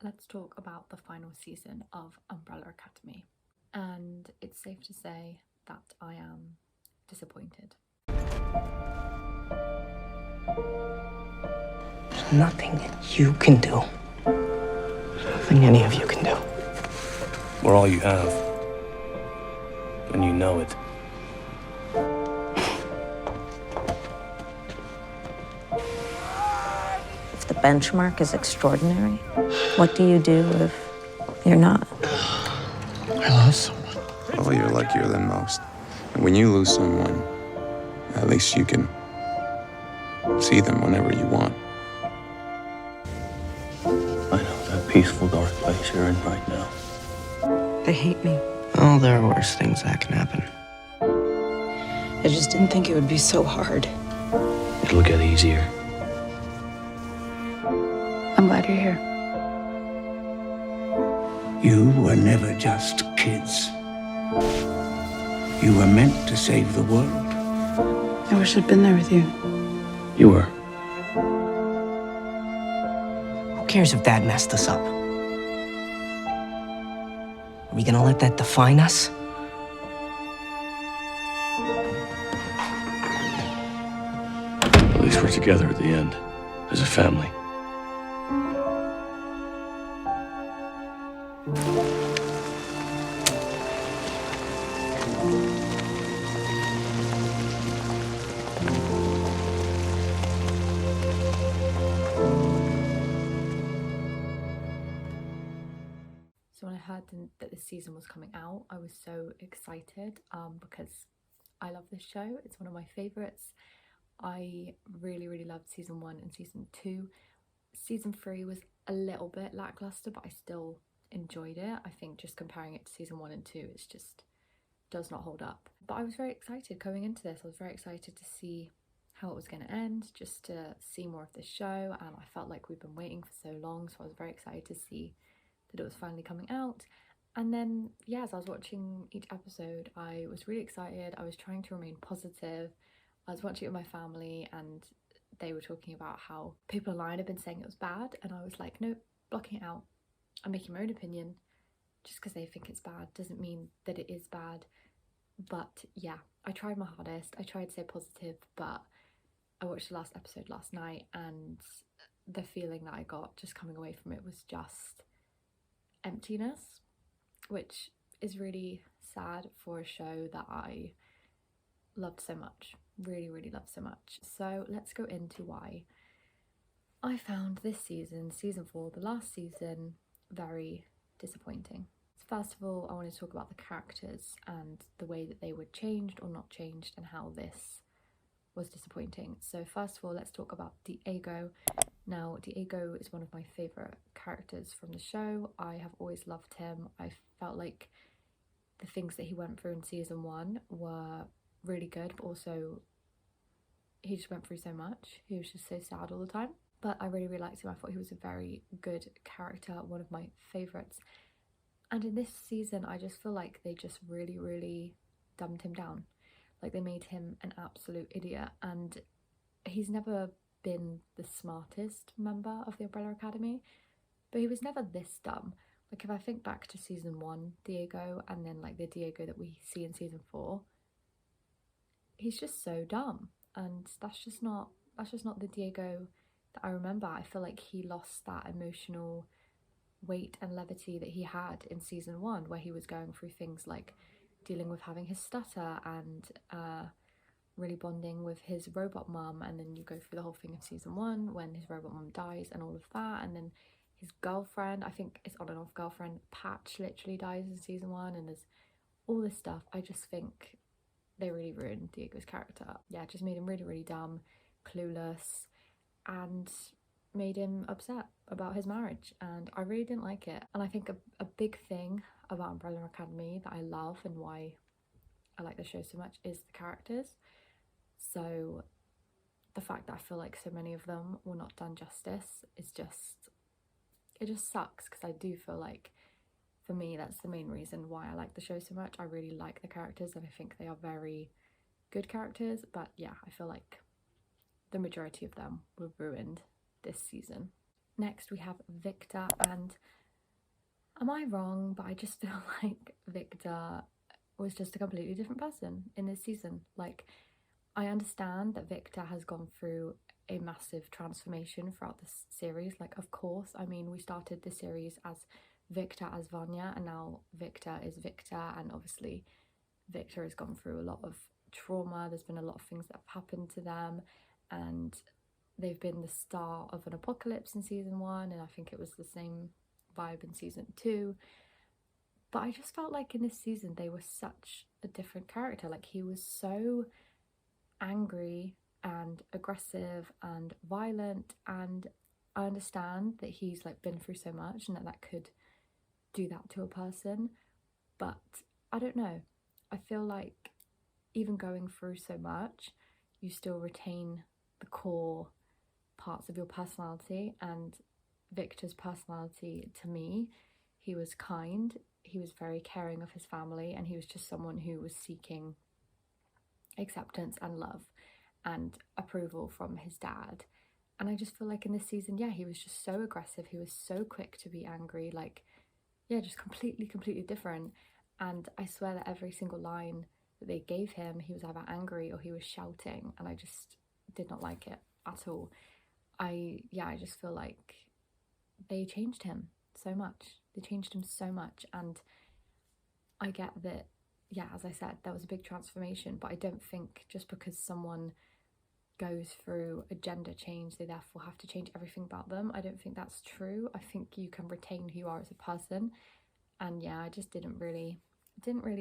let's talk about the final season of Umbrella Academy. And it's safe to say that I am disappointed. There's nothing you can do. There's nothing any of you can do. We're all you have. And you know it. If the benchmark is extraordinary, what do you do if you're not? I lost someone. Well, you're luckier than most. And when you lose someone, at least you can see them whenever you want. I know that peaceful, dark place you're in right now. They hate me. Oh, there are worse things that can happen. I just didn't think it would be so hard. It'll get easier. I'm glad you're here. You were never just kids. You were meant to save the world. I wish I'd been there with you. You were. Who cares if Dad messed us up? Are we gonna let that define us? At least we're together at the end, as a family. So when I heard that this season was coming out, I was so excited because I love this show. It's one of my favourites. I really loved season 1 and season 2. Season 3 was a little bit lackluster, but I still enjoyed it. I think just comparing it to season 1 and 2, it's just does not hold up. But I was very excited going into this. I was very excited to see how it was going to end, just to see more of the show, and I felt like we've been waiting for so long, so I was very excited to see that it was finally coming out. And then, yeah, as I was watching each episode, I was really excited. I was trying to remain positive. I was watching it with my family and they were talking about how people online had been saying it was bad, and I was like, nope, blocking it out. I'm making my own opinion. Just because they think it's bad doesn't mean that it is bad. But yeah, I tried my hardest. I tried to stay positive, but I watched the last episode last night and the feeling that I got just coming away from it was just emptiness, which is really sad for a show that I loved so much, really loved so much. So let's go into why I found this season, season 4, the last season, very disappointing. So first of all, I want to talk about the characters and the way that they were changed or not changed and how this was disappointing. So first of all, let's talk about Diego. Now, Diego is one of my favourite characters from the show. I have always loved him. I felt like the things that he went through in season 1 were really good, but also he just went through so much. He was just so sad all the time. But I really liked him. I thought he was a very good character, one of my favourites. And in this season, I just feel like they just really dumbed him down. Like, they made him an absolute idiot, and he's never been the smartest member of the Umbrella Academy, but he was never this dumb. Like, if I think back to season 1 Diego and then like the Diego that we see in season 4, he's just so dumb, and that's just not the Diego that I remember. I feel like he lost that emotional weight and levity that he had in season 1, where he was going through things like dealing with having his stutter and really bonding with his robot mum, and then you go through the whole thing of season 1 when his robot mum dies and all of that, and then his girlfriend, I think it's on and off girlfriend, Patch, literally dies in season 1, and there's all this stuff. I just think they really ruined Diego's character. Yeah, just made him really dumb, clueless, and made him upset about his marriage, and I really didn't like it. And I think a big thing about Umbrella Academy that I love and why I like the show so much is the characters. So the fact that I feel like so many of them were not done justice is just, it just sucks, because I do feel like, for me, that's the main reason why I like the show so much. I really like the characters and I think they are very good characters, but yeah, I feel like the majority of them were ruined this season. Next we have Victor, and am I wrong, but I just feel like Victor was just a completely different person in this season. Like, I understand that Victor has gone through a massive transformation throughout this series. Like, of course, I mean, we started the series as Victor as Vanya, and now Victor is Victor, and obviously Victor has gone through a lot of trauma. There's been a lot of things that have happened to them, and they've been the start of an apocalypse in season 1, and I think it was the same vibe in season 2. But I just felt like in this season they were such a different character. Like, he was so angry and aggressive and violent, and I understand that he's like been through so much and that could do that to a person, but I don't know, I feel like even going through so much, you still retain the core parts of your personality. And Victor's personality, to me, he was kind, he was very caring of his family, and he was just someone who was seeking acceptance and love and approval from his dad. And I just feel like in this season, yeah, he was just so aggressive, he was so quick to be angry, like, yeah, just completely different. And I swear that every single line that they gave him, he was either angry or he was shouting, and I just did not like it at all. I just feel like they changed him so much. They changed him so much, and I get that, yeah, as I said, there was a big transformation, but I don't think just because someone goes through a gender change, they therefore have to change everything about them. I don't think that's true. I think you can retain who you are as a person, and yeah, I just didn't really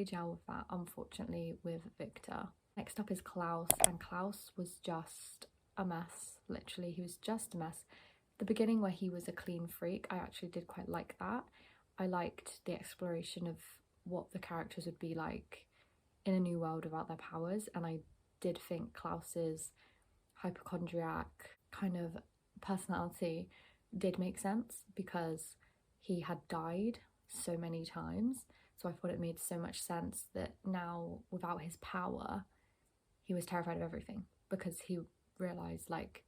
gel with that, unfortunately, with Victor. Next up is Klaus, and Klaus was just a mess. Literally, he was just a mess. The beginning where he was a clean freak, I actually did quite like that. I liked the exploration of what the characters would be like in a new world without their powers, and I did think Klaus's hypochondriac kind of personality did make sense because he had died so many times. So I thought it made so much sense that now, without his power, he was terrified of everything, because he realised, like,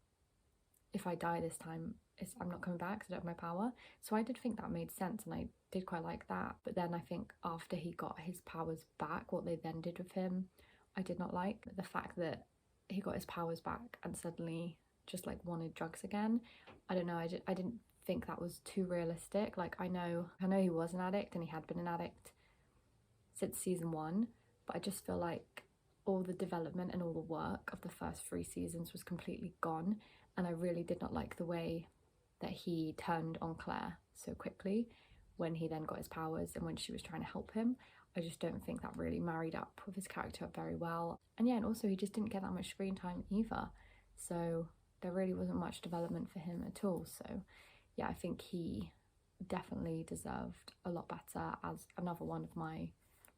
if I die this time, I'm not coming back because I don't have my power. So I did think that made sense, and I did quite like that. But then I think after he got his powers back, what they then did with him, I did not like. The fact that he got his powers back and suddenly just like wanted drugs again. I don't know, I didn't think that was too realistic. Like, I know he was an addict and he had been an addict since season 1, but I just feel like all the development and all the work of the first 3 seasons was completely gone, and I really did not like the way that he turned on Claire so quickly when he then got his powers and when she was trying to help him. I just don't think that really married up with his character very well. And yeah, and also he just didn't get that much screen time either, so there really wasn't much development for him at all. So yeah, I think he definitely deserved a lot better as another one of my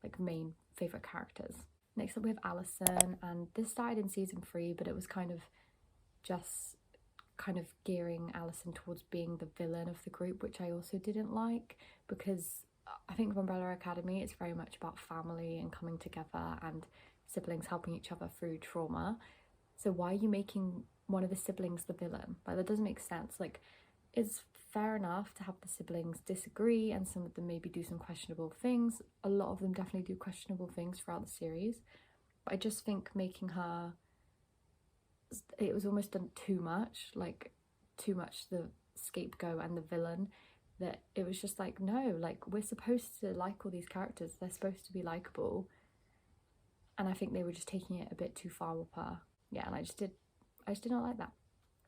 like main favourite characters. Next up we have Allison, and this started in season 3, but it was kind of gearing Allison towards being the villain of the group, which I also didn't like, because I think with Umbrella Academy it's very much about family and coming together and siblings helping each other through trauma. So why are you making one of the siblings the villain? Like, that doesn't make sense. Like, it's fair enough to have the siblings disagree and some of them maybe do some questionable things. A lot of them definitely do questionable things throughout the series, but I just think making her, it was almost done too much, like too much the scapegoat and the villain, that it was just like, no, like, we're supposed to like all these characters, they're supposed to be likable, and I think they were just taking it a bit too far with her. Yeah, and I just did not like that.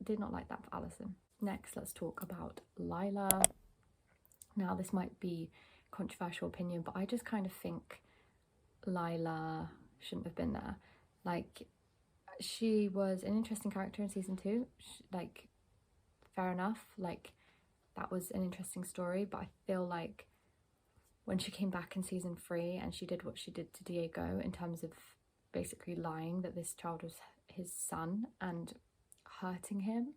I did not like that for Allison. Next, let's talk about Lila. Now, this might be controversial opinion, but I just kind of think Lila shouldn't have been there. Like, she was an interesting character in season 2, like, fair enough, like, that was an interesting story, but I feel like when she came back in season 3 and she did what she did to Diego in terms of basically lying that this child was his son and hurting him,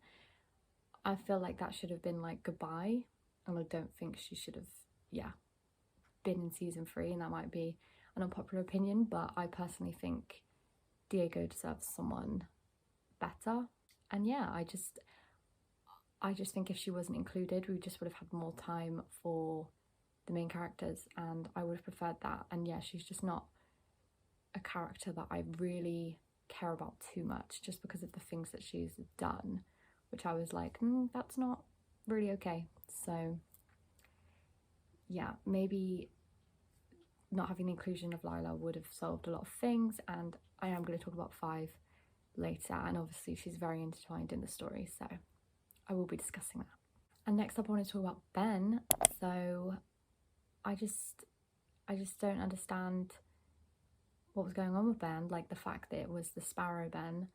I feel like that should have been like goodbye, and I don't think she should have been in season 3, and that might be an unpopular opinion, but I personally think Diego deserves someone better. And yeah, I just think if she wasn't included, we just would have had more time for the main characters, and I would have preferred that. And yeah, she's just not a character that I really care about too much, just because of the things that she's done, which I was like, that's not really okay. So yeah, maybe not having the inclusion of Lila would have solved a lot of things, and I am going to talk about 5 later, and obviously she's very intertwined in the story, so I will be discussing that. And next up I want to talk about Ben. So I just don't understand what was going on with Ben, like the fact that it was the Sparrow Ben.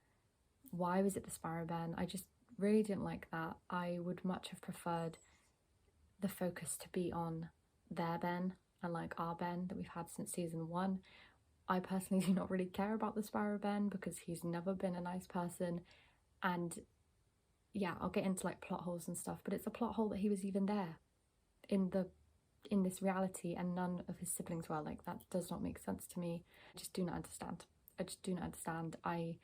Why was it the Sparrow Ben? I just really didn't like that. I would much have preferred the focus to be on their Ben and like our Ben that we've had since season 1. I personally do not really care about the Sparrow Ben because he's never been a nice person, and yeah, I'll get into like plot holes and stuff, but it's a plot hole that he was even there in this reality and none of his siblings were. Like, that does not make sense to me. I just do not understand. I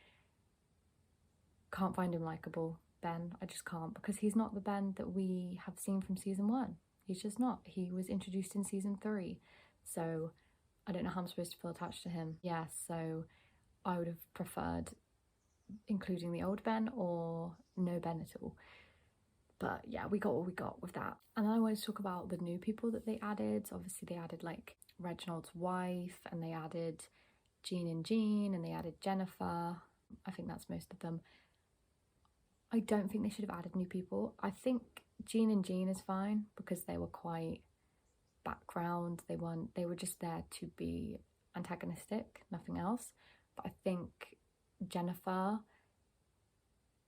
can't find him likable, Ben. I just can't, because he's not the Ben that we have seen from season 1. He's just not. He was introduced in season 3, so I don't know how I'm supposed to feel attached to him. Yeah, so I would have preferred including the old Ben or no Ben at all. But yeah, we got what we got with that. And then I wanted to talk about the new people that they added. So obviously they added like Reginald's wife, and they added Jean, and they added Jennifer. I think that's most of them. I don't think they should have added new people. I think Jean is fine because they were quite background. They were just there to be antagonistic, nothing else. But I think Jennifer,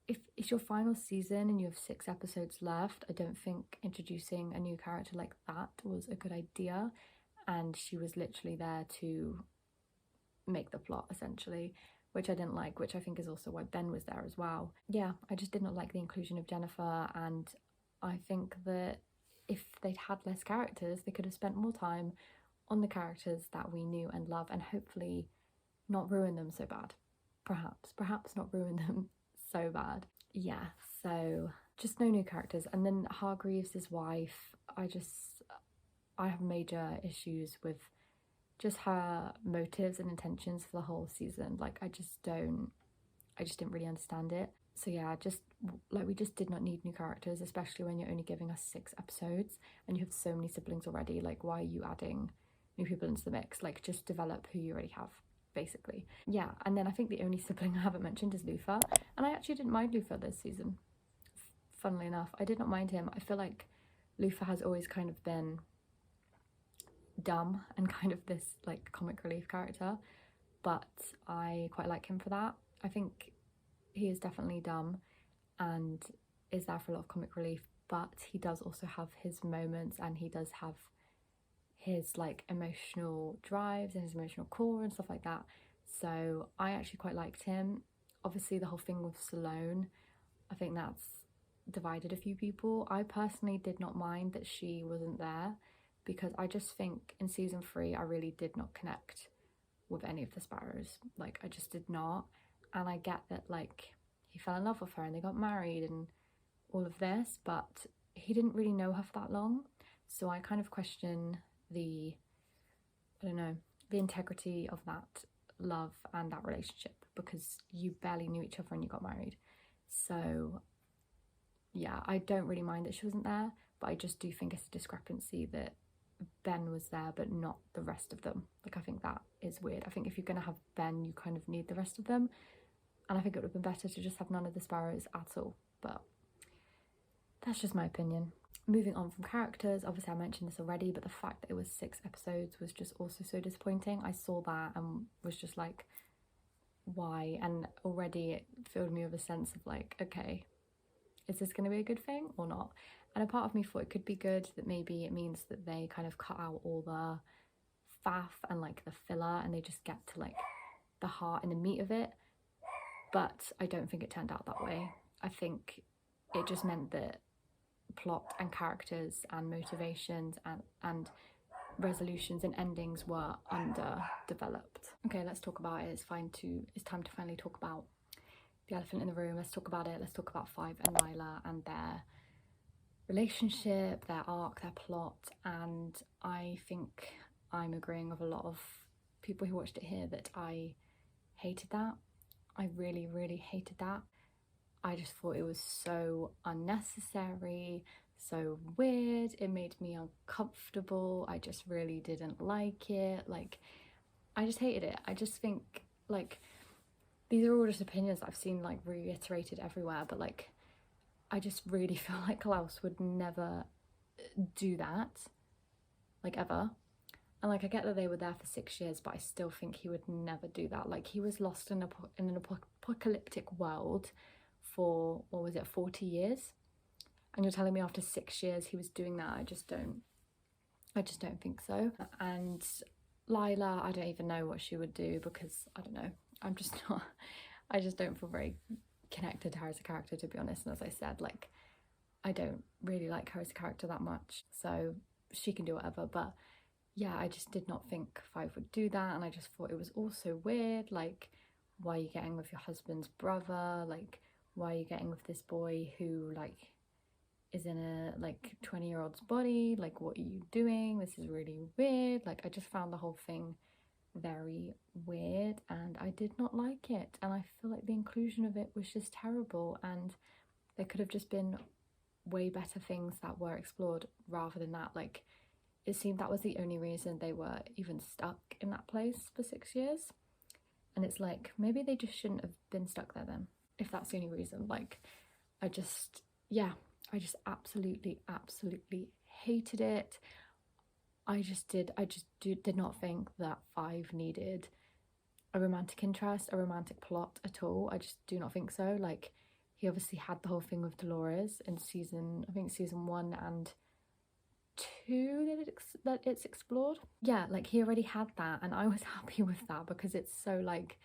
if it's your final season and you have 6 episodes left, I don't think introducing a new character like that was a good idea. And she was literally there to make the plot, essentially, which I didn't like, which I think is also why Ben was there as well. Yeah, I just did not like the inclusion of Jennifer, and I think that if they'd had less characters, they could have spent more time on the characters that we knew and love, and hopefully not ruin them so bad. Perhaps not ruin them so bad. Yeah, so just no new characters. And then Hargreaves' wife, I have major issues with just her motives and intentions for the whole season. Like, I just didn't really understand it. So yeah, we just did not need new characters, especially when you're only giving us 6 episodes and you have so many siblings already. Like, why are you adding new people into the mix? Like, just develop who you already have, basically. Yeah, and then I think the only sibling I haven't mentioned is Luther, and I actually didn't mind Luther this season. Funnily enough, I did not mind him. I feel like Luther has always kind of been dumb and kind of this like comic relief character, but I quite like him for that. I think he is definitely dumb and is there for a lot of comic relief, but he does also have his moments, and he does have his like emotional drives and his emotional core and stuff like that. So I actually quite liked him. Obviously the whole thing with Sloane, I think that's divided a few people. I personally did not mind that she wasn't there, because I just think in season 3 I really did not connect with any of the Sparrows. Like, I just did not. And I get that like he fell in love with her and they got married and all of this, but he didn't really know her for that long. So I kind of question the integrity of that love and that relationship, because you barely knew each other and you got married. So yeah, I don't really mind that she wasn't there, but I just do think it's a discrepancy that Ben was there but not the rest of them. Like, I think that is weird. I think if you're going to have Ben, you kind of need the rest of them, and I think it would have been better to just have none of the Sparrows at all, but that's just my opinion. Moving on from characters, obviously I mentioned this already, but the fact that it was 6 episodes was just also so disappointing. I saw that and was just like, why? And already it filled me with a sense of like, okay, is this going to be a good thing or not? And a part of me thought it could be good, that maybe it means that they kind of cut out all the faff and like the filler and they just get to like the heart and the meat of it. But I don't think it turned out that way. I think it just meant that plot and characters and motivations and resolutions and endings were underdeveloped. Okay, let's talk about it. It's time to finally talk about the elephant in the room. Let's talk about it. Let's talk about 5 and Lila and their relationship, their arc, their plot, and I think I'm agreeing with a lot of people who watched it here that I hated that. I really, really hated that. I just thought it was so unnecessary, so weird. It made me uncomfortable. I just really didn't like it. Like, I just hated it. I just think, like, these are all just opinions that I've seen, like, reiterated everywhere, but, like, I just really feel like Klaus would never do that, like, ever. And, like, I get that they were there for 6 years, but I still think he would never do that. Like, he was lost in an apocalyptic world for, what was it, 40 years? And you're telling me after 6 years he was doing that? I just don't think so. And Lila, I don't even know what she would do, because I don't know, I'm just not, I just don't feel very connected to her as a character, to be honest. And as I said, like, I don't really like her as a character that much, so she can do whatever. But yeah, I just did not think Five would do that, and I just thought it was also weird. Like, why are you getting with your husband's brother? Like, why are you getting with this boy who, like, is in a, like, 20-year-old's body? Like, what are you doing? This is really weird. Like, I just found the whole thing very weird, and I did not like it. And I feel like the inclusion of it was just terrible, and there could have just been way better things that were explored rather than that. Like, it seemed that was the only reason they were even stuck in that place for 6 years. And it's like, maybe they just shouldn't have been stuck there then, if that's the only reason. Like, I just absolutely hated it. I did not think that Five needed a romantic interest, a romantic plot at all. I just do not think so. Like, he obviously had the whole thing with Dolores in season 1 and 2 that it's explored. Yeah, like, he already had that, and I was happy with that, because it's so, like,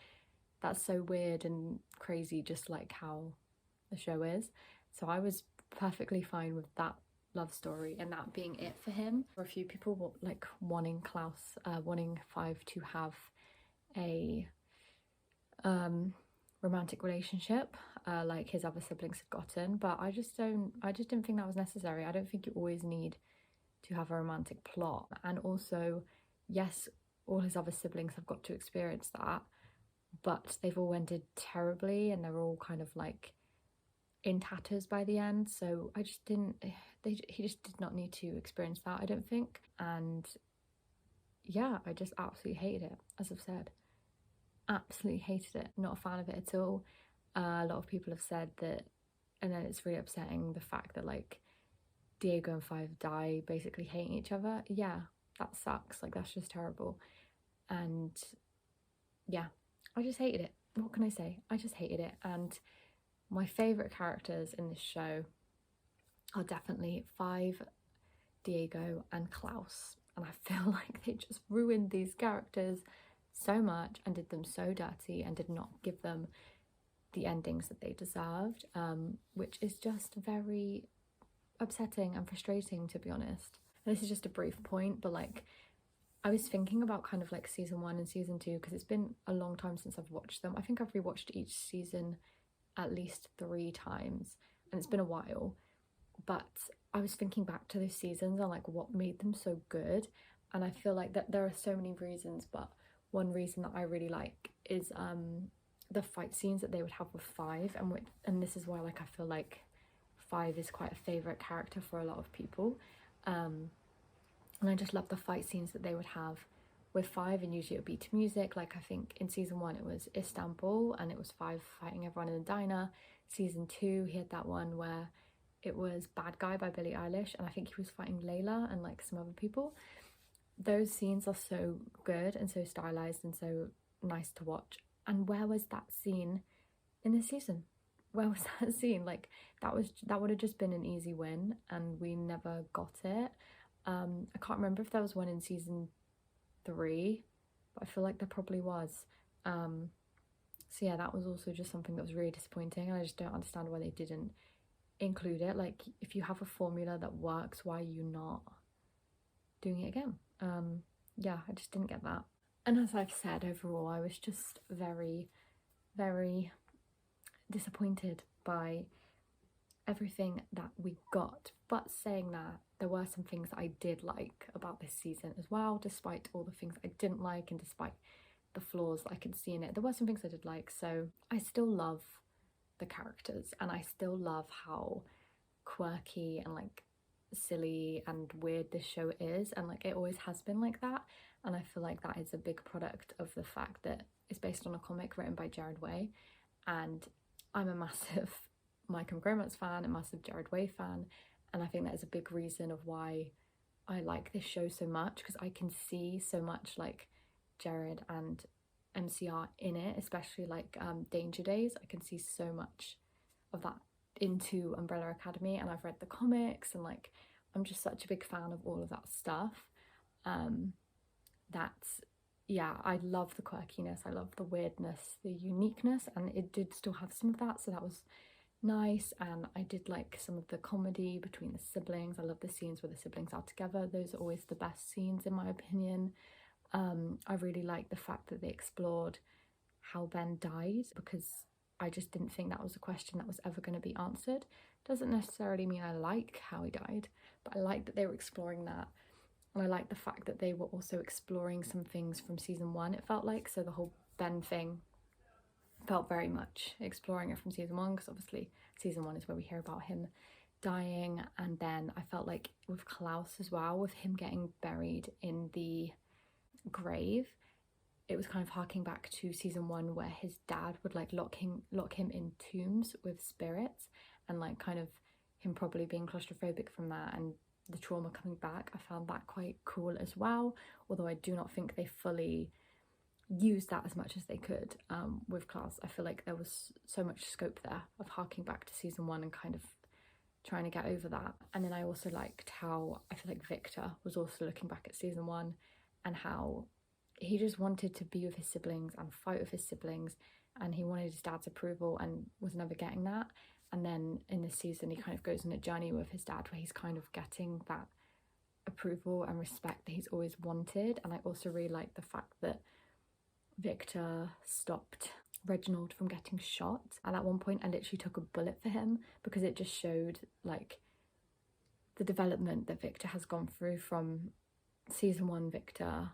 that's so weird and crazy, just like how the show is. So I was perfectly fine with that love story and that being it for him. For a few people, like, wanting Five to have a romantic relationship like his other siblings had gotten, but I just didn't think that was necessary. I don't think you always need to have a romantic plot. And also, yes, all his other siblings have got to experience that, but they've all ended terribly, and they're all kind of, like, in tatters by the end. So I just didn't, he just did not need to experience that, I don't think. And yeah, I just absolutely hated it, as I've said. Absolutely hated it. Not a fan of it at all. A lot of people have said that, and then it's really upsetting, the fact that, like, Diego and Five die basically hating each other. Yeah, that sucks. Like, that's just terrible. And yeah, I just hated it. What can I say? I just hated it. And my favourite characters in this show are definitely Five, Diego, and Klaus. And I feel like they just ruined these characters so much and did them so dirty and did not give them the endings that they deserved, which is just very upsetting and frustrating, to be honest. And this is just a brief point, but, like, I was thinking about kind of, like, season 1 and season 2, because it's been a long time since I've watched them. I think I've rewatched each season at least 3 times, and it's been a while. But I was thinking back to those seasons and, like, what made them so good, and I feel like that there are so many reasons, but one reason that I really like is the fight scenes that they would have with Five, and this is why, like, I feel like Five is quite a favourite character for a lot of people. And I just love the fight scenes that they would have with Five, and usually it would be to music. Like, I think in season 1 it was Istanbul, and it was Five fighting everyone in the diner. Season 2 he had that one where it was Bad Guy by Billie Eilish, and I think he was fighting Layla and, like, some other people. Those scenes are so good and so stylized and so nice to watch. And where was that scene in this season? Where was that scene? Like, that would have just been an easy win, and we never got it. I can't remember if there was one in season 3, but I feel like there probably was. So yeah, that was also just something that was really disappointing, and I just don't understand why they didn't include it. Like, if you have a formula that works, why are you not doing it again? Yeah, I just didn't get that. And as I've said, overall I was just very, very disappointed by everything that we got. But saying that, there were some things that I did like about this season as well, despite all the things I didn't like and despite the flaws that I could see in it. There were some things I did like, so I still love the characters and I still love how quirky and like silly and weird this show is, and like it always has been like that. And I feel like that is a big product of the fact that it's based on a comic written by Gerard Way, and I'm a massive My Chemical Romance fan, a massive Gerard Way fan, and I think that is a big reason of why I like this show so much, because I can see so much like Gerard and MCR in it, especially like Danger Days. I can see so much of that into Umbrella Academy, and I've read the comics, and like I'm just such a big fan of all of that stuff. That's, yeah, I love the quirkiness, I love the weirdness, the uniqueness, and it did still have some of that, so that was nice. And I did like some of the comedy between the siblings. I love the scenes where the siblings are together. Those are always the best scenes in my opinion. I really like the fact that they explored how Ben died, because I just didn't think that was a question that was ever going to be answered. Doesn't necessarily mean I like how he died, but I like that they were exploring that. And I like the fact that they were also exploring some things from season 1, it felt like. So the whole Ben thing felt very much exploring it from season 1, because obviously season 1 is where we hear about him dying. And then I felt like with Klaus as well, with him getting buried in the grave, it was kind of harking back to season 1 where his dad would like lock him in tombs with spirits, and like kind of him probably being claustrophobic from that and the trauma coming back. I found that quite cool as well, although I do not think they fully used that as much as they could with Klaus. I feel like there was so much scope there of harking back to season 1 and kind of trying to get over that. And then I also liked how I feel like Victor was also looking back at season 1 and how he just wanted to be with his siblings and fight with his siblings, and he wanted his dad's approval and was never getting that. And then in this season he kind of goes on a journey with his dad where he's kind of getting that approval and respect that he's always wanted. And I also really like the fact that Victor stopped Reginald from getting shot at that one point and literally took a bullet for him, because it just showed like the development that Victor has gone through from season 1. Victor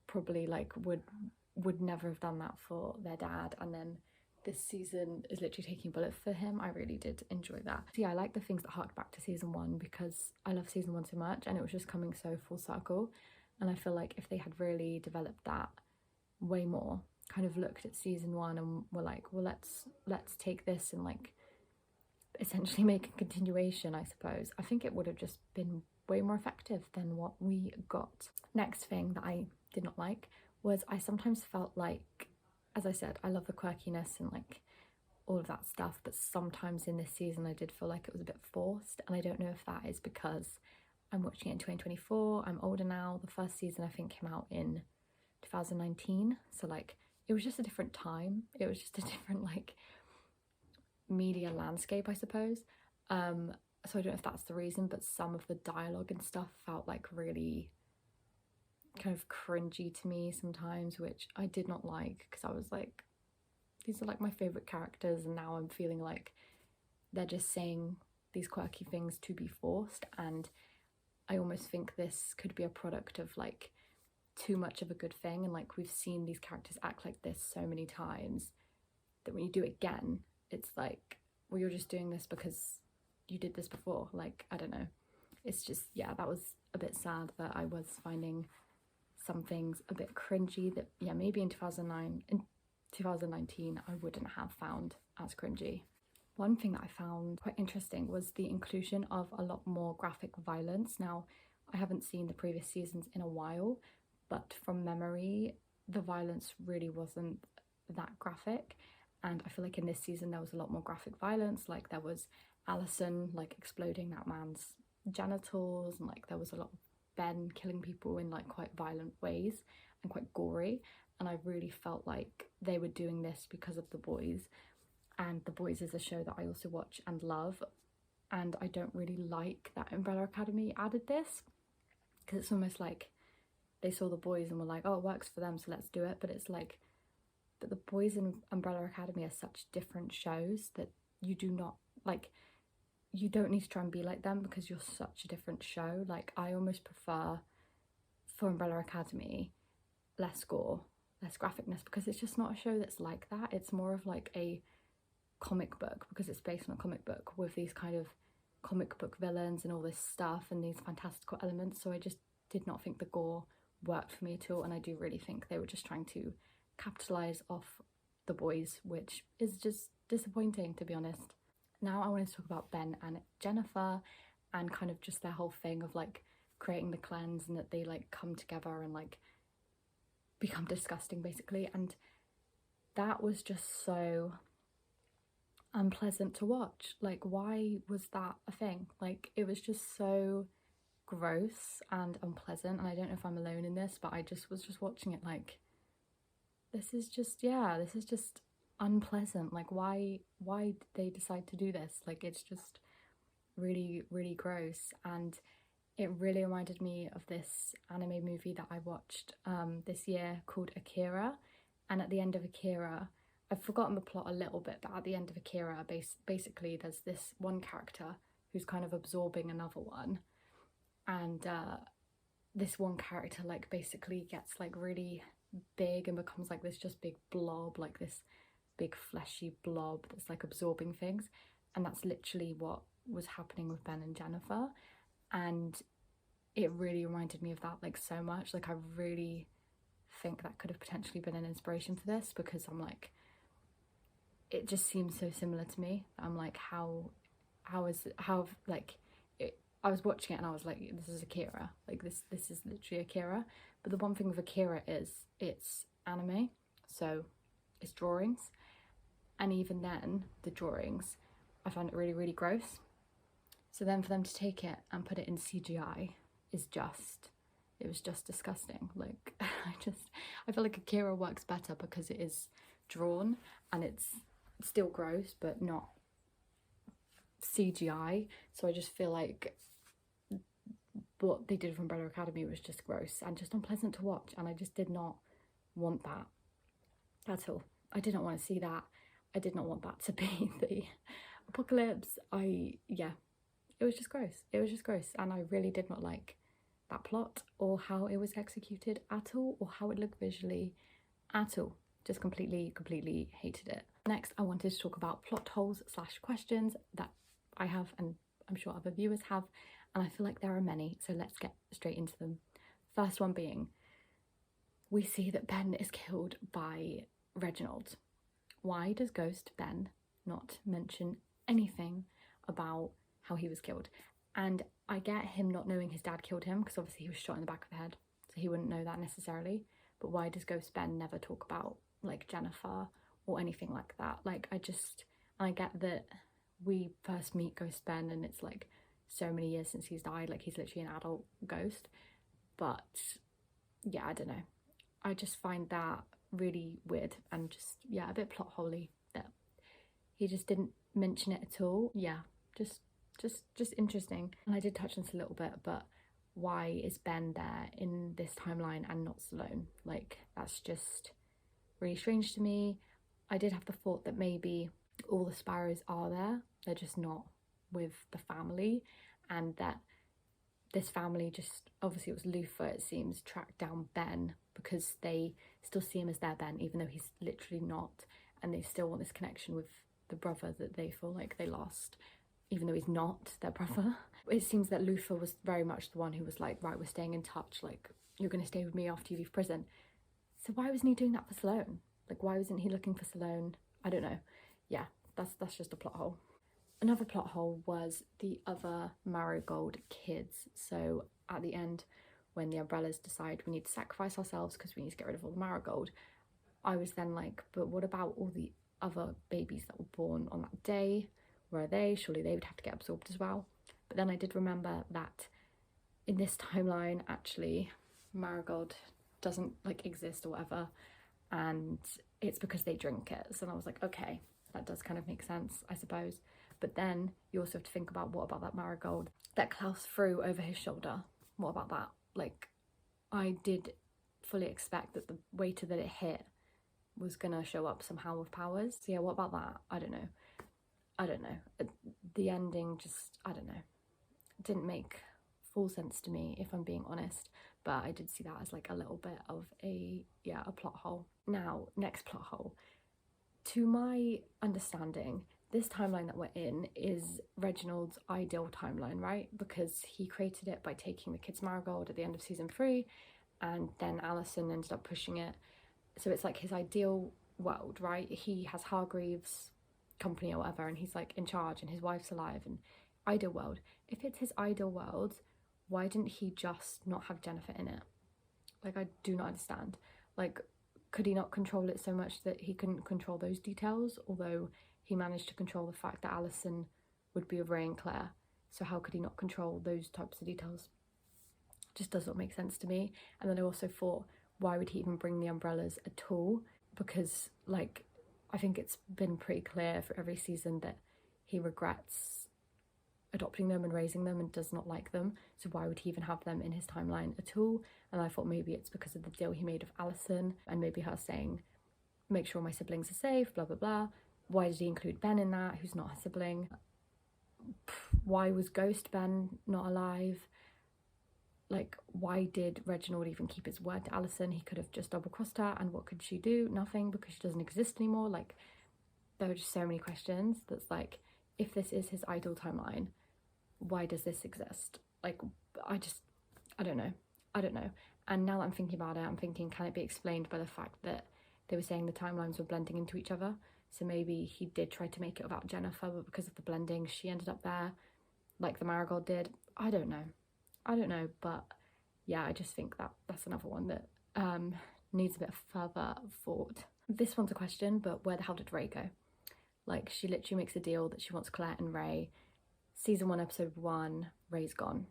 probably like would never have done that for their dad, and then this season is literally taking a bullet for him. I really did enjoy that. So yeah, I like the things that hark back to season 1, because I love season 1 so much and it was just coming so full circle. And I feel like if they had really developed that way more, kind of looked at season 1 and were like, well, let's take this and like essentially make a continuation, I suppose, I think it would have just been way more effective than what we got. Next thing that I did not like was I sometimes felt like, as I said, I love the quirkiness and like all of that stuff, but sometimes in this season I did feel like it was a bit forced. And I don't know if that is because I'm watching it in 2024, I'm older now. The first season I think came out in 2019, so like it was just a different time, it was just a different like media landscape, I suppose. So I don't know if that's the reason, but some of the dialogue and stuff felt like really kind of cringy to me sometimes, which I did not like, because I was like, these are like my favorite characters, and now I'm feeling like they're just saying these quirky things to be forced. And I almost think this could be a product of like too much of a good thing, and like we've seen these characters act like this so many times that when you do it again, it's like, well, you're just doing this because you did this before. Like, I don't know, it's just, yeah, that was a bit sad that I was finding some things a bit cringy that, yeah, maybe in 2019 I wouldn't have found as cringy. One thing that I found quite interesting was the inclusion of a lot more graphic violence. Now, I haven't seen the previous seasons in a while, but from memory, the violence really wasn't that graphic. And I feel like in this season there was a lot more graphic violence. Like there was Alison like exploding that man's genitals, and like there was a lot of Ben killing people in like quite violent ways and quite gory. And I really felt like they were doing this because of The Boys, and The Boys is a show that I also watch and love, and I don't really like that Umbrella Academy added this, because it's almost like they saw The Boys and were like, oh, it works for them, so let's do it. But it's like, but The Boys and Umbrella Academy are such different shows that you do not like, you don't need to try and be like them because you're such a different show. Like, I almost prefer, for Umbrella Academy, less gore, less graphicness, because it's just not a show that's like that. It's more of like a comic book, because it's based on a comic book with these kind of comic book villains and all this stuff and these fantastical elements. So I just did not think the gore worked for me at all, and I do really think they were just trying to capitalize off the boys, which is just disappointing, to be honest. Now I wanted to talk about Ben and Jennifer and kind of just their whole thing of like creating the cleanse, and that they like come together and like become disgusting basically. And that was just so unpleasant to watch. Like, why was that a thing? Like, it was just so gross and unpleasant, and I don't know if I'm alone in this, but I just was just watching it like, this is just unpleasant. Like, why did they decide to do this? Like, it's just really, really gross. And it really reminded me of this anime movie that I watched this year called Akira. And at the end of Akira, I've forgotten the plot a little bit, but at the end of Akira, basically there's this one character who's kind of absorbing another one, and this one character like basically gets like really big and becomes like this just big blob, like this big fleshy blob that's like absorbing things. And that's literally what was happening with Ben and Jennifer, and it really reminded me of that like so much. Like, I really think that could have potentially been an inspiration for this, because I'm like, it just seems so similar to me. I'm like, how like it, I was watching it and I was like, this is Akira, like this is literally Akira. But the one thing with Akira is it's anime, so it's drawings, and even then the drawings I found it really, really gross. So then for them to take it and put it in CGI is just, it was just disgusting. Like, I feel like Akira works better because it is drawn and it's still gross but not CGI. So I just feel like what they did with Umbrella Academy was just gross and just unpleasant to watch, and I just did not want that at all. I did not want to see that. I did not want that to be the apocalypse. Yeah, it was just gross. It was just gross, and I really did not like that plot or how it was executed at all, or how it looked visually at all. Just completely hated it. Next, I wanted to talk about plot holes / questions that I have, and I'm sure other viewers have, and I feel like there are many, so let's get straight into them. First one being, we see that Ben is killed by Reginald. Why does Ghost Ben not mention anything about how he was killed? And I get him not knowing his dad killed him, because obviously he was shot in the back of the head, so he wouldn't know that necessarily. But why does Ghost Ben never talk about like Jennifer or anything like that? Like, I get that we first meet Ghost Ben and it's like so many years since he's died, like he's literally an adult ghost, but yeah, I don't know, I just find that really weird and just, yeah, a bit plot holey that he just didn't mention it at all. Yeah, just interesting. And I did touch on this a little bit, but why is Ben there in this timeline and not Sloane? Like, that's just really strange to me. I did have the thought that maybe all the Sparrows are there, they're just not with the family, and that this family just, obviously it was Lufa, it seems, tracked down Ben because they still see him as their Ben, even though he's literally not, and they still want this connection with the brother that they feel like they lost, even though he's not their brother. It seems that Lufa was very much the one who was like, right, we're staying in touch, like, you're going to stay with me after you leave prison. So why wasn't he doing that for Sloane? Like, why wasn't he looking for Sloane? I don't know. Yeah, that's just a plot hole. Another plot hole was the other Marigold kids. So at the end, when the Umbrellas decide we need to sacrifice ourselves because we need to get rid of all the Marigold, I was then like, but what about all the other babies that were born on that day? Where are they? Surely they would have to get absorbed as well. But then I did remember that in this timeline, actually, Marigold doesn't like exist or whatever, and it's because they drink it. So I was like, okay, that does kind of make sense, I suppose. But then you also have to think about, what about that Marigold that Klaus threw over his shoulder? What about that? Like, I did fully expect that the waiter that it hit was gonna show up somehow with powers. So yeah, what about that? I don't know. I don't know. The ending just, I don't know, didn't make full sense to me, if I'm being honest, but I did see that as like a little bit of a plot hole. Now, next plot hole. To my understanding, this timeline that we're in is Reginald's ideal timeline, right? Because he created it by taking the kids' marigold at the end of season 3, and then Alison ended up pushing it. So it's like his ideal world, right? He has Hargreaves' company or whatever, and he's like in charge, and his wife's alive, and ideal world. If it's his ideal world, why didn't he just not have Jennifer in it? Like, I do not understand. Like, could he not control it so much that he couldn't control those details? Although he managed to control the fact that Alison would be with Ray and Claire. So how could he not control those types of details? Just does not make sense to me. And then I also thought, why would he even bring the umbrellas at all? Because, like, I think it's been pretty clear for every season that he regrets adopting them and raising them and does not like them. So why would he even have them in his timeline at all? And I thought maybe it's because of the deal he made with Alison, and maybe her saying, make sure my siblings are safe, blah, blah, blah. Why did he include Ben in that, who's not a sibling? Why was Ghost Ben not alive? Like, why did Reginald even keep his word to Alison? He could have just double-crossed her, and what could she do? Nothing, because she doesn't exist anymore. Like, there are just so many questions that's like, if this is his ideal timeline, why does this exist? Like, I don't know. And now that I'm thinking about it, I'm thinking, can it be explained by the fact that they were saying the timelines were blending into each other? So maybe he did try to make it about Jennifer, but because of the blending, she ended up there, like the Marigold did. I don't know, but yeah, I just think that that's another one that needs a bit of further thought. This one's a question, but where the hell did Ray go? Like, she literally makes a deal that she wants Claire and Ray. Season 1, episode 1, Ray's gone.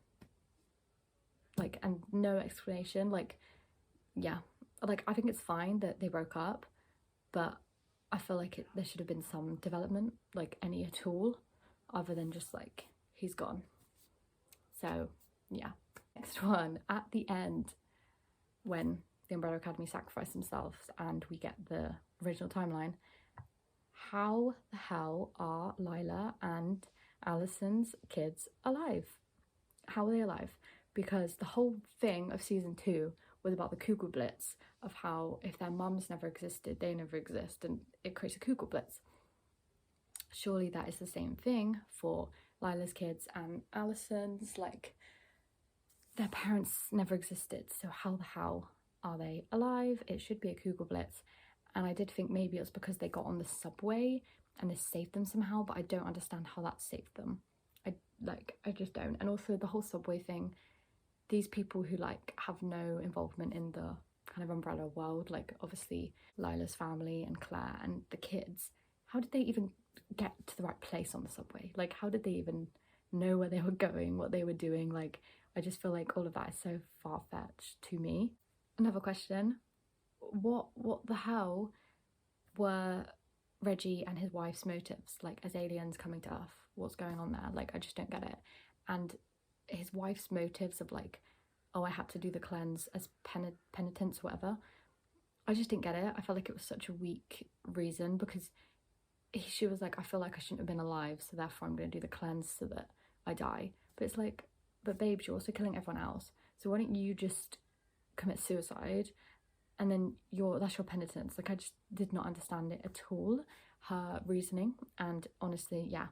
Like, and no explanation. Like, yeah. Like, I think it's fine that they broke up, but I feel like there should have been some development, like any at all, other than just like, he's gone. So, yeah. Next one, at the end, when the Umbrella Academy sacrifice themselves and we get the original timeline, how the hell are Lila and Alison's kids alive? How are they alive? Because the whole thing of season 2 was about the Kugel Blitz, of how if their mums never existed, they never exist, and it creates a Kugel Blitz. Surely that is the same thing for Lila's kids and Alison's. Like, their parents never existed, so how the hell are they alive? It should be a Kugel Blitz. And I did think maybe it was because they got on the subway and this saved them somehow, but I don't understand how that saved them. I just don't. And also the whole subway thing, these people who like have no involvement in the kind of Umbrella world, like obviously Lila's family and Claire and the kids, how did they even get to the right place on the subway? Like, how did they even know where they were going, what they were doing? Like, I just feel like all of that is so far-fetched to me. Another question, what the hell were Reggie and his wife's motives, like, as aliens coming to Earth? What's going on there? Like, I just don't get it. And his wife's motives of like, oh, I had to do the cleanse as penitence or whatever, I just didn't get it. I felt like it was such a weak reason, because she was like, I feel like I shouldn't have been alive, so therefore I'm going to do the cleanse so that I die. But it's like, but babes, you're also killing everyone else, so why don't you just commit suicide and then that's your penitence? Like, I just did not understand it at all, her reasoning. And honestly, yeah,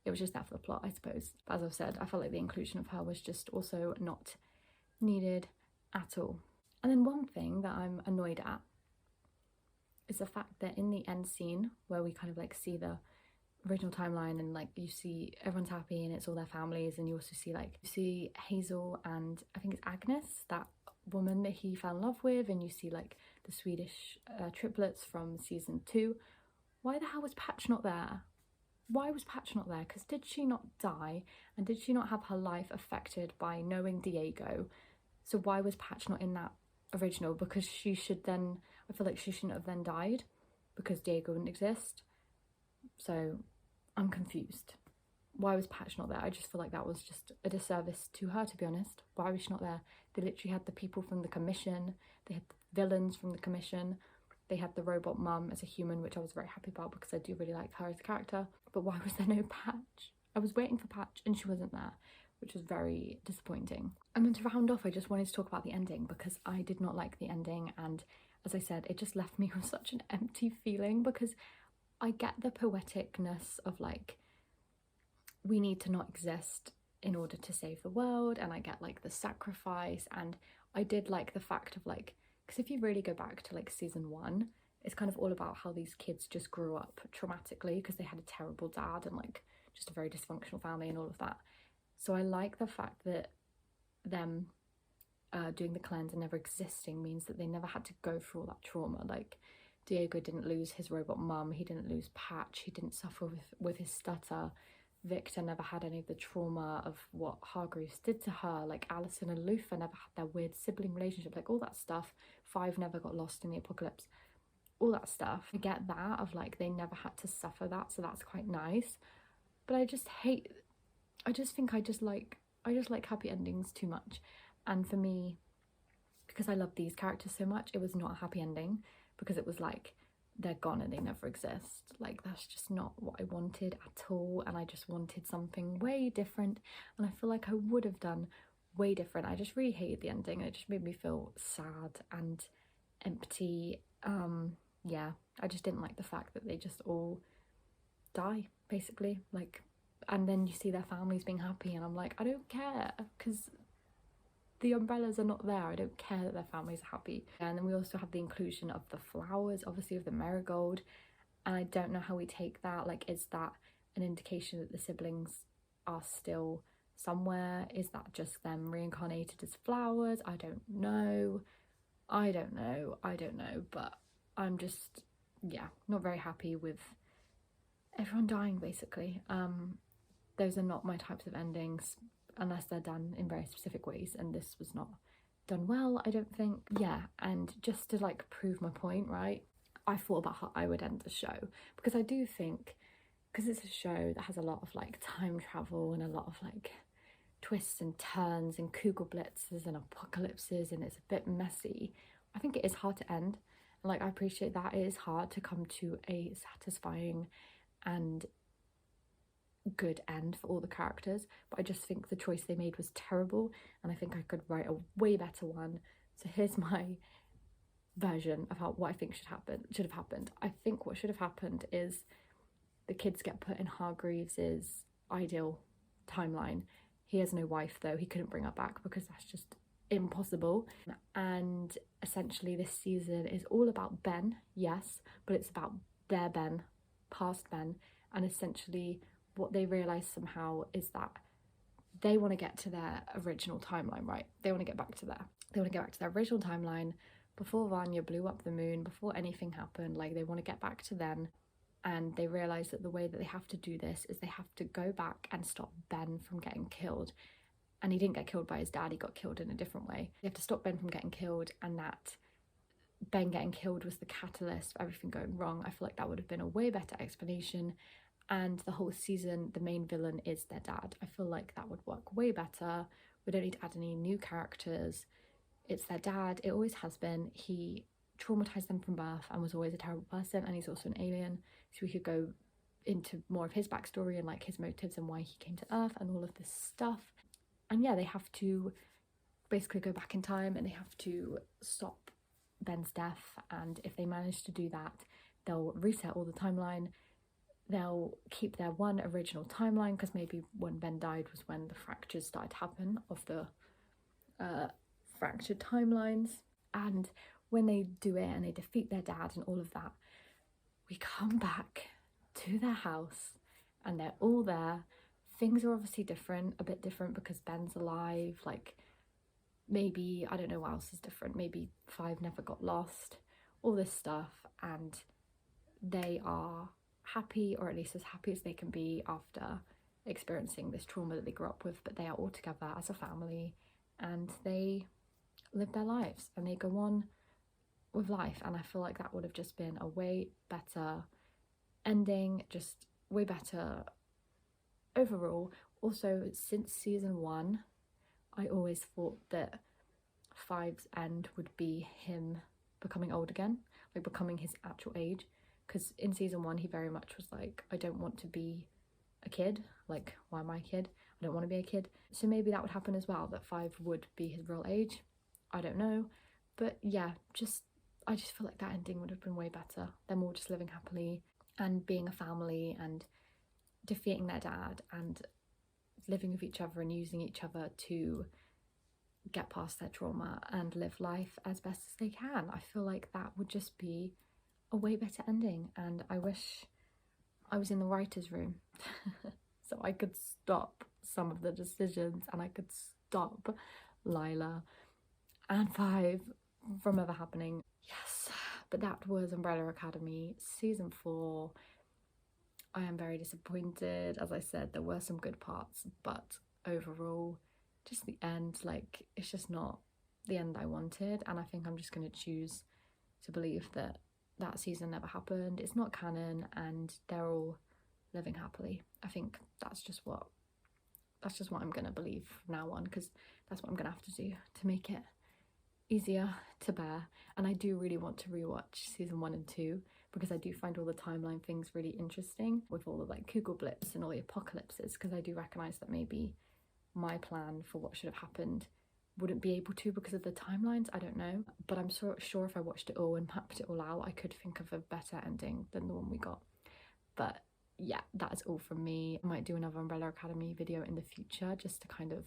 it was just that for the plot, I suppose. But as I've said, I felt like the inclusion of her was just also not needed at all. And then one thing that I'm annoyed at is the fact that in the end scene, where we kind of like see the original timeline and like you see everyone's happy and it's all their families, and you also see like, you see Hazel and I think it's Agnes, that woman that he fell in love with, and you see like the Swedish triplets from season 2. Why the hell was Patch not there? Why was Patch not there? Because did she not die, and did she not have her life affected by knowing Diego? So why was Patch not in that original? Because she should then, I feel like she shouldn't have then died because Diego wouldn't exist. So I'm confused. Why was Patch not there? I just feel like that was just a disservice to her, to be honest. Why was she not there? They literally had the people from the Commission, they had the villains from the Commission, they had the robot mum as a human, which I was very happy about because I do really like her as a character. but why was there no Patch? I was waiting for Patch and she wasn't there, which was very disappointing. And then to round off, I just wanted to talk about the ending because I did not like the ending, and as I said, it just left me with such an empty feeling, because I get the poeticness of like, we need to not exist in order to save the world, and I get like the sacrifice, and I did like the fact of like, because if you really go back to like season 1, it's kind of all about how these kids just grew up traumatically because they had a terrible dad and like just a very dysfunctional family and all of that. So I like the fact that them doing the cleanse and never existing means that they never had to go through all that trauma. Like Diego didn't lose his robot mum, he didn't lose Patch, he didn't suffer with his stutter. Victor never had any of the trauma of what Hargreaves did to her. Like Alison and Luther never had their weird sibling relationship, like all that stuff. Five never got lost in the apocalypse, all that stuff. I get that of like they never had to suffer that, so that's quite nice. But I just like happy endings too much, and for me, because I love these characters so much, it was not a happy ending, because it was like they're gone and they never exist. Like that's just not what I wanted at all, and I just wanted something way different, and I feel like I would have done way different. I just really hated the ending. It just made me feel sad and empty. Yeah, I just didn't like the fact that they just all die basically, like, and then you see their families being happy and I'm like, I don't care, because the umbrellas are not there. I don't care that their families are happy. And then we also have the inclusion of the flowers, obviously, of the marigold, and I don't know how we take that. Like, is that an indication that the siblings are still somewhere? Is that just them reincarnated as flowers? I don't know, but I'm just, yeah, not very happy with everyone dying basically. Those are not my types of endings unless they're done in very specific ways, and this was not done well, I don't think. Yeah, and just to like prove my point, right, I thought about how I would end the show, because I do think, because it's a show that has a lot of like time travel and a lot of like twists and turns and Kugelblitzes and apocalypses, and it's a bit messy, I think it is hard to end. And like, I appreciate that it is hard to come to a satisfying and good end for all the characters, but I just think the choice they made was terrible, and I think I could write a way better one. So here's my version of what I think should have happened. I think what should have happened is the kids get put in Hargreaves's ideal timeline. He has no wife though, he couldn't bring her back because that's just impossible. And essentially this season is all about Ben, yes, but it's about their Ben, past Ben, and essentially what they realise somehow is that they want to get to their original timeline, right? They want to get back to their original timeline before Vanya blew up the moon, before anything happened. Like, they want to get back to then, and they realise that the way that they have to do this is they have to go back and stop Ben from getting killed. And he didn't get killed by his dad, he got killed in a different way. They have to stop Ben from getting killed, and that Ben getting killed was the catalyst for everything going wrong. I feel like that would have been a way better explanation. And the whole season, the main villain is their dad. I feel like that would work way better. We don't need to add any new characters. It's their dad, it always has been. He traumatized them from birth and was always a terrible person, and he's also an alien, so we could go into more of his backstory and like his motives and why he came to Earth and all of this stuff. And yeah, they have to basically go back in time and they have to stop Ben's death, and if they manage to do that, they'll reset all the timeline. They'll keep their one original timeline, because maybe when Ben died was when the fractures started to happen of the fractured timelines. And when they do it and they defeat their dad and all of that, we come back to their house and they're all there. Things are obviously different, a bit different, because Ben's alive. Like, maybe, I don't know what else is different, maybe Five never got lost, all this stuff, and they are happy, or at least as happy as they can be after experiencing this trauma that they grew up with. But they are all together as a family and they live their lives and they go on with life, and I feel like that would have just been a way better ending, just way better overall. Also, since season 1, I always thought that Five's end would be him becoming old again, like becoming his actual age, because in season 1 he very much was like, I don't want to be a kid, like why am I a kid? I don't want to be a kid. So maybe that would happen as well, that 5 would be his real age. I don't know, but yeah, I just feel like that ending would have been way better. Them all just living happily and being a family and defeating their dad and living with each other and using each other to get past their trauma and live life as best as they can. I feel like that would just be a way better ending, and I wish I was in the writer's room so I could stop some of the decisions and I could stop Lila and 5 from ever happening. Yes, but that was Umbrella Academy season 4. I am very disappointed. As I said, there were some good parts, but overall, just the end, like, it's just not the end I wanted, and I think I'm just going to choose to believe that that season never happened. It's not canon and they're all living happily. I think that's just what I'm going to believe from now on, because that's what I'm going to have to do to make it easier to bear. And I do really want to rewatch season 1 and 2, because I do find all the timeline things really interesting with all the like Google blips and all the apocalypses, because I do recognise that maybe my plan for what should have happened wouldn't be able to because of the timelines. I don't know, but I'm sure if I watched it all and mapped it all out, I could think of a better ending than the one we got. But yeah, that is all from me. I might do another Umbrella Academy video in the future just to kind of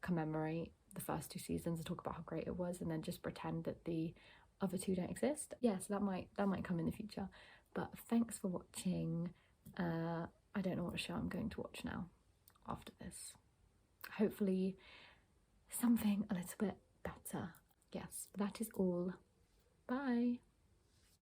commemorate the first 2 seasons and talk about how great it was, and then just pretend that the other 2 don't exist. Yeah, so that might come in the future. But thanks for watching. I don't know what show I'm going to watch now after this. Hopefully something a little bit better. Yes, that is all. Bye.